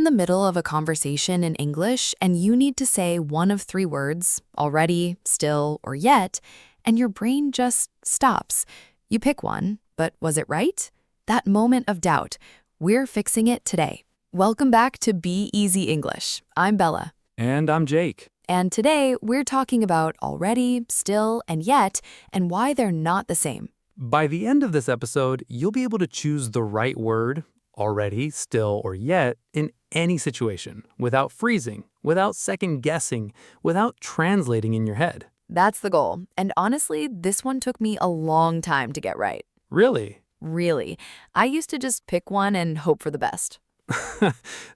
in the middle of a conversation in English and you need to say one of three words, already, still, or yet, and your brain just stops. You pick one, but was it right? That moment of doubt. We're fixing it today. Welcome back to Be Easy English. I'm Bella. And I'm Jake. And today we're talking about already, still, and yet, and why they're not the same. By the end of this episode, you'll be able to choose the right word, already, still, or yet, in any situation, without freezing, without second-guessing, without translating in your head. That's the goal. And honestly, this one took me a long time to get right. Really? Really. I used to just pick one and hope for the best.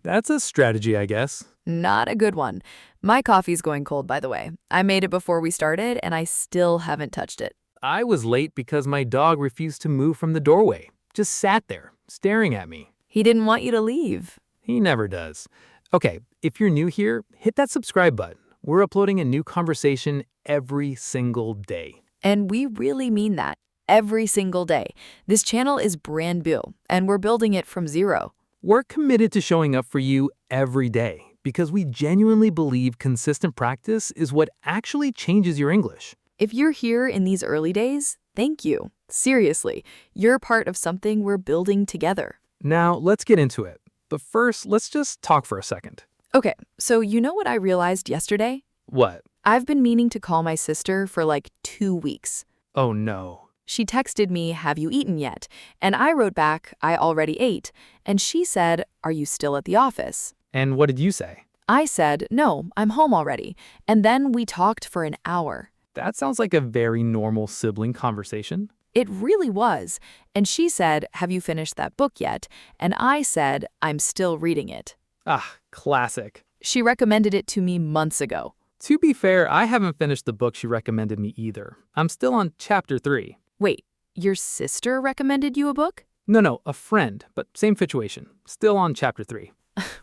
That's a strategy, I guess. Not a good one. My coffee's going cold, by the way. I made it before we started, and I still haven't touched it. I was late because my dog refused to move from the doorway. Just sat there, staring at me. He didn't want you to leave. He never does. Okay, if you're new here, hit that subscribe button. We're uploading a new conversation every single day. And we really mean that. Every single day. This channel is brand new, and we're building it from zero. We're committed to showing up for you every day because we genuinely believe consistent practice is what actually changes your English. If you're here in these early days, thank you. Seriously, you're part of something we're building together. Now, let's get into it. But first, let's just talk for a second. Okay, so you know what I realized yesterday? What? I've been meaning to call my sister for like 2 weeks. Oh no. She texted me, "Have you eaten yet?" And I wrote back, "I already ate." And she said, "Are you still at the office?" And what did you say? I said, "No, I'm home already." And then we talked for an hour. That sounds like a very normal sibling conversation. It really was. And she said, "Have you finished that book yet?" And I said, "I'm still reading it." Ah, classic. She recommended it to me months ago. To be fair, I haven't finished the book she recommended me either. I'm still on chapter 3. Wait, your sister recommended you a book? No, a friend, but same situation. Still on chapter 3.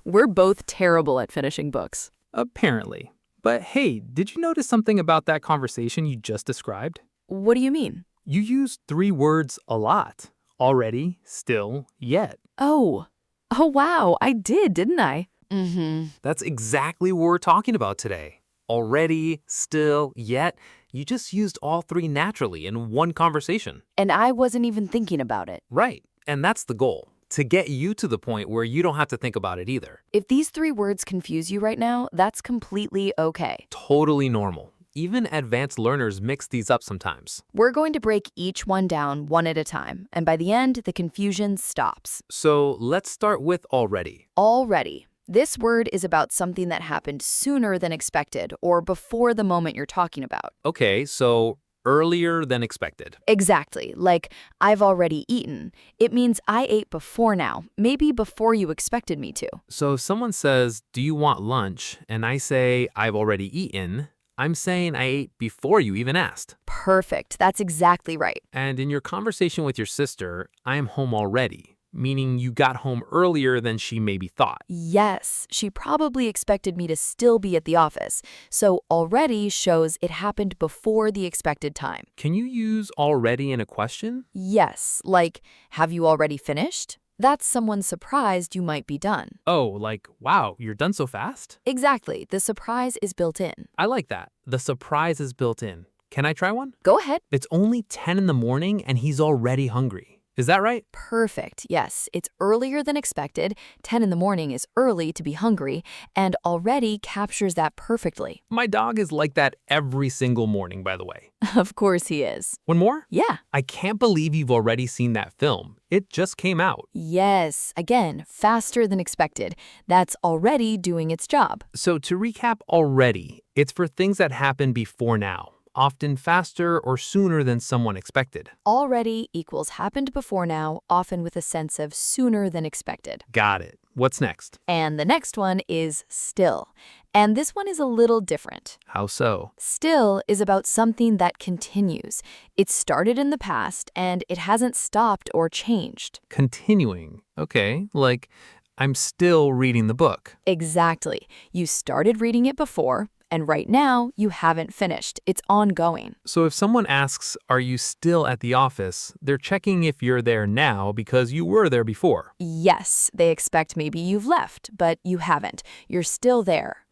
We're both terrible at finishing books. Apparently. But hey, did you notice something about that conversation you just described? What do you mean? You used 3 words a lot. Already, still, yet. Oh wow, I did, didn't I? That's exactly what we're talking about today. Already, still, yet. You just used all 3 naturally in one conversation. And I wasn't even thinking about it. Right. And that's the goal. To get you to the point where you don't have to think about it either. If these 3 words confuse you right now, that's completely okay. Totally normal. Even advanced learners mix these up sometimes. We're going to break each one down one at a time, and by the end, the confusion stops. So let's start with already. Already. This word is about something that happened sooner than expected or before the moment you're talking about. Okay, so earlier than expected. Exactly. Like, I've already eaten. It means I ate before now, maybe before you expected me to. So if someone says, "Do you want lunch?" and I say, "I've already eaten," I'm saying I ate before you even asked. Perfect. That's exactly right. And in your conversation with your sister, I am home already, meaning you got home earlier than she maybe thought. Yes, she probably expected me to still be at the office, so already shows it happened before the expected time. Can you use already in a question? Yes, like, have you already finished? That's someone surprised you might be done. Oh, like, wow, you're done so fast? Exactly, the surprise is built in. I like that. The surprise is built in. Can I try one? Go ahead. It's only 10 in the morning and he's already hungry. Is that right? Perfect. Yes, it's earlier than expected. 10 in the morning is early to be hungry, and already captures that perfectly. My dog is like that every single morning, by the way. Of course he is. One more? Yeah. I can't believe you've already seen that film. It just came out. Yes, again, faster than expected. That's already doing its job. So to recap already, it's for things that happen before now, often faster or sooner than someone expected. Already equals happened before now, often with a sense of sooner than expected. Got it. What's next? And the next one is still. And this one is a little different. How so? Still is about something that continues. It started in the past and it hasn't stopped or changed. Continuing. Okay, like I'm still reading the book. Exactly. You started reading it before, And right now, you haven't finished. It's ongoing. So if someone asks, "Are you still at the office?" they're checking if you're there now because you were there before. Yes, they expect maybe you've left, but you haven't. You're still there.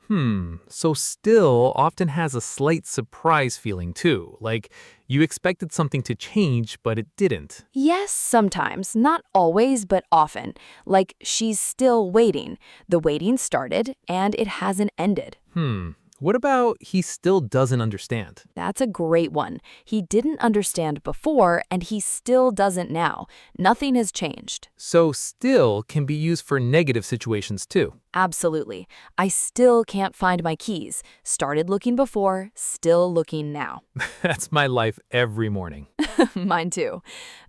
So still often has a slight surprise feeling too, like you expected something to change, but it didn't. Yes, sometimes. Not always, but often. Like, she's still waiting. The waiting started, and it hasn't ended. What about he still doesn't understand? That's a great one. He didn't understand before, and he still doesn't now. Nothing has changed. So still can be used for negative situations too. Absolutely. I still can't find my keys. Started looking before, still looking now. That's my life every morning. Mine too.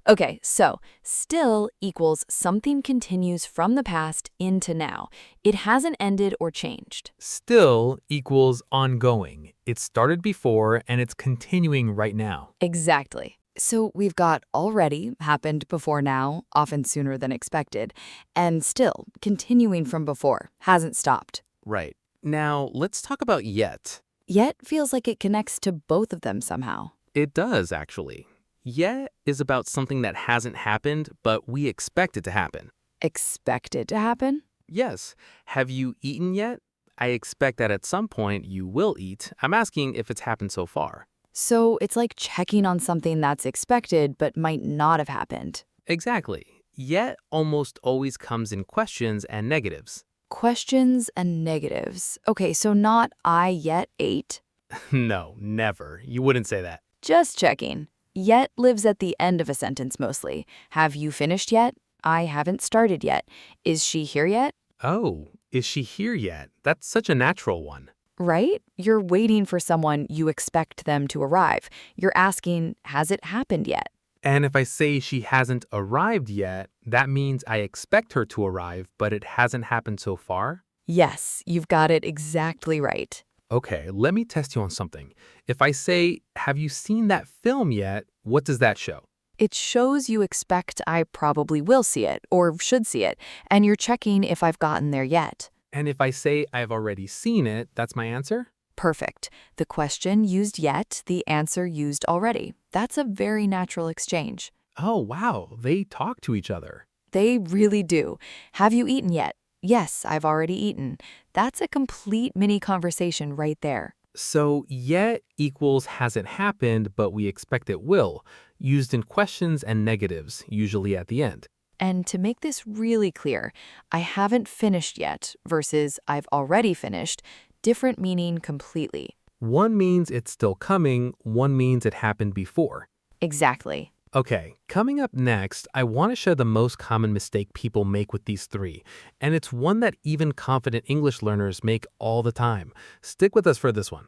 Okay, so still equals something continues from the past into now. It hasn't ended or changed. Still equals ongoing. It started before and it's continuing right now. Exactly. So we've got already, happened before now, often sooner than expected, and still, continuing from before, hasn't stopped. Right. Now, let's talk about yet. Yet feels like it connects to both of them somehow. It does, actually. Yet is about something that hasn't happened, but we expect it to happen. Expect it to happen? Yes. Have you eaten yet? I expect that at some point you will eat. I'm asking if it's happened so far. So it's like checking on something that's expected but might not have happened. Exactly. Yet almost always comes in questions and negatives. Questions and negatives. Okay, so not I yet ate. No, never. You wouldn't say that. Just checking. Yet lives at the end of a sentence mostly. Have you finished yet? I haven't started yet. Is she here yet? Oh, is she here yet? That's such a natural one. Right? You're waiting for someone, you expect them to arrive. You're asking, has it happened yet? And if I say she hasn't arrived yet, that means I expect her to arrive, but it hasn't happened so far? Yes, you've got it exactly right. Okay, let me test you on something. If I say, have you seen that film yet? What does that show? It shows you expect I probably will see it, or should see it, and you're checking if I've gotten there yet. And if I say I've already seen it, that's my answer? Perfect. The question used yet, the answer used already. That's a very natural exchange. Oh, wow, they talk to each other. They really do. Have you eaten yet? Yes, I've already eaten. That's a complete mini conversation right there. So, yet equals hasn't happened, but we expect it will, used in questions and negatives, usually at the end. And to make this really clear, I haven't finished yet versus I've already finished, different meaning completely. One means it's still coming, one means it happened before. Exactly. Okay, coming up next, I want to share the most common mistake people make with these three, and it's one that even confident English learners make all the time. Stick with us for this one.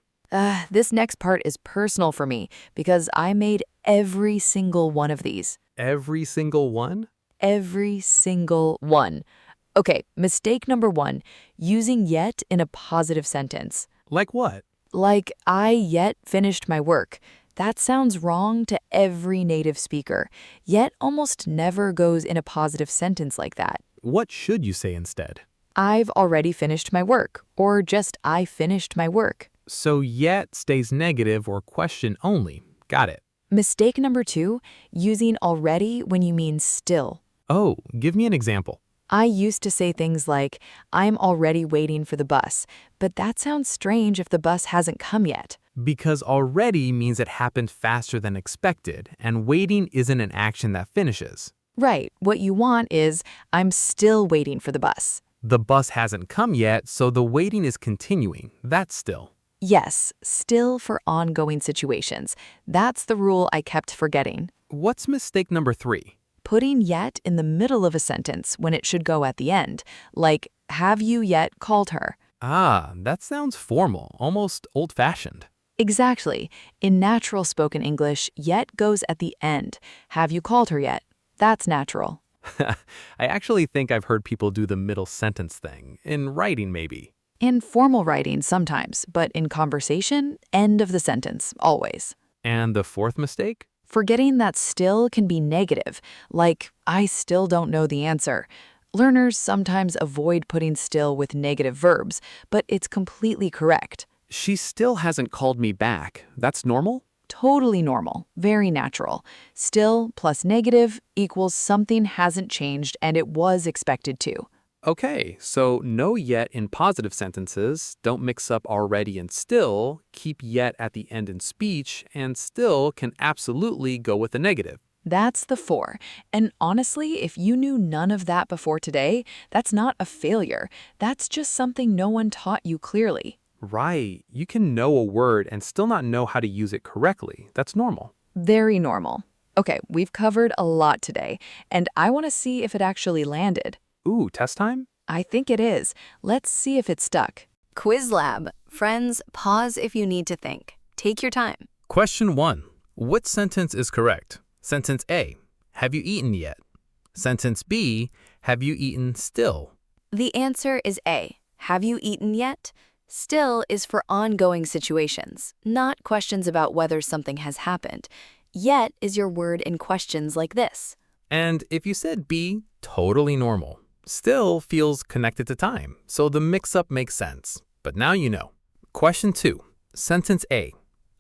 This next part is personal for me because I made every single one of these. Every single one? Every single one. Okay, mistake number 1, using yet in a positive sentence. Like what? Like, I yet finished my work. That sounds wrong to every native speaker, yet almost never goes in a positive sentence like that. What should you say instead? I've already finished my work, or just I finished my work. So yet stays negative or question only. Got it. Mistake number 2, using already when you mean still. Oh, give me an example. I used to say things like, I'm already waiting for the bus, but that sounds strange if the bus hasn't come yet. Because already means it happened faster than expected, and waiting isn't an action that finishes. Right, what you want is, I'm still waiting for the bus. The bus hasn't come yet, so the waiting is continuing. That's still. Yes, still for ongoing situations. That's the rule I kept forgetting. What's mistake number 3? Putting yet in the middle of a sentence when it should go at the end, like, have you yet called her? Ah, that sounds formal, almost old-fashioned. Exactly. In natural spoken English, yet goes at the end. Have you called her yet? That's natural. I actually think I've heard people do the middle sentence thing, in writing maybe. In formal writing sometimes, but in conversation, end of the sentence, always. And the 4th mistake? Forgetting that still can be negative, like, I still don't know the answer. Learners sometimes avoid putting still with negative verbs, but it's completely correct. She still hasn't called me back. That's normal? Totally normal, very natural. Still plus negative equals something hasn't changed and it was expected to. Okay, so no yet in positive sentences, don't mix up already and still, keep yet at the end in speech, and still can absolutely go with the negative. That's the 4. And honestly, if you knew none of that before today, that's not a failure. That's just something no one taught you clearly. Right, you can know a word and still not know how to use it correctly. That's normal. Very normal. Okay, we've covered a lot today, and I want to see if it actually landed. Ooh, test time? I think it is. Let's see if it stuck. Quiz Lab. Friends, pause if you need to think. Take your time. Question 1. What sentence is correct? Sentence A. Have you eaten yet? Sentence B. Have you eaten still? The answer is A. Have you eaten yet? Still is for ongoing situations, not questions about whether something has happened. Yet is your word in questions like this. And if you said B, totally normal. Still feels connected to time, so the mix-up makes sense. But now you know. Question 2. Sentence A.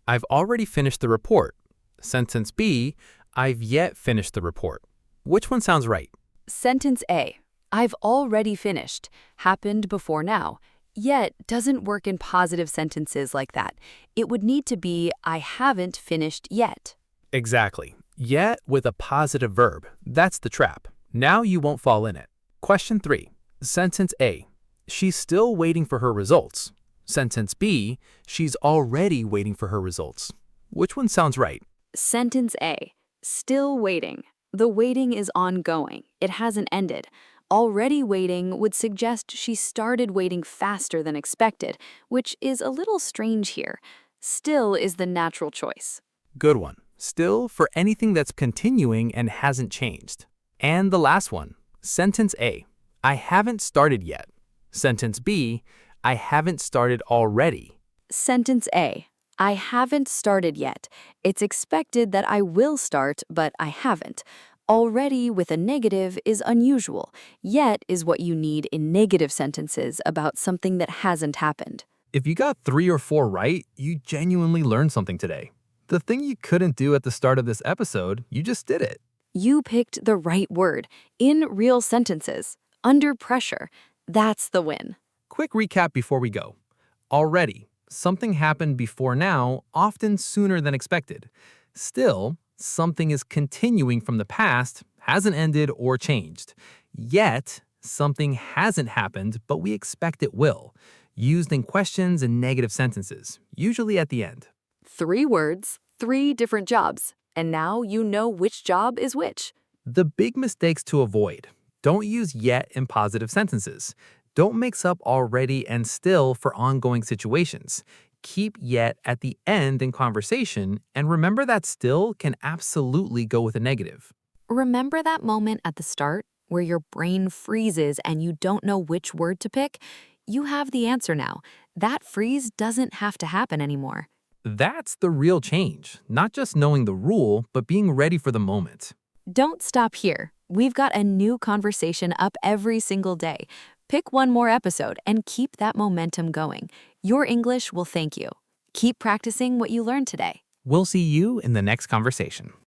I've already finished the report. Sentence B. I've yet finished the report. Which one sounds right? Sentence A. I've already finished. Happened before now. Yet doesn't work in positive sentences like that. It would need to be I haven't finished yet. Exactly. Yet with a positive verb. That's the trap. Now you won't fall in it. Question 3. Sentence A. She's still waiting for her results. Sentence B. She's already waiting for her results. Which one sounds right? Sentence A. Still waiting. The waiting is ongoing. It hasn't ended. Already waiting would suggest she started waiting faster than expected, which is a little strange here. Still is the natural choice. Good one. Still for anything that's continuing and hasn't changed. And the last one. Sentence A. I haven't started yet. Sentence B. I haven't started already. Sentence A. I haven't started yet. It's expected that I will start, but I haven't. Already with a negative is unusual, yet is what you need in negative sentences about something that hasn't happened. If you got 3 or 4 right, you genuinely learned something today. The thing you couldn't do at the start of this episode, you just did it. You picked the right word, in real sentences, under pressure. That's the win. Quick recap before we go. Already, something happened before now, often sooner than expected. Still, something is continuing from the past, hasn't ended or changed. Yet, something hasn't happened, but we expect it will. Used in questions and negative sentences, usually at the end. 3 words, 3 different jobs. And now you know which job is which. The big mistakes to avoid. Don't use yet in positive sentences. Don't mix up already and still for ongoing situations. Keep yet at the end in conversation, and remember that still can absolutely go with a negative. Remember that moment at the start where your brain freezes and you don't know which word to pick? You have the answer now. That freeze doesn't have to happen anymore. That's the real change, not just knowing the rule, but being ready for the moment. Don't stop here. We've got a new conversation up every single day. Pick one more episode and keep that momentum going. Your English will thank you. Keep practicing what you learned today. We'll see you in the next conversation.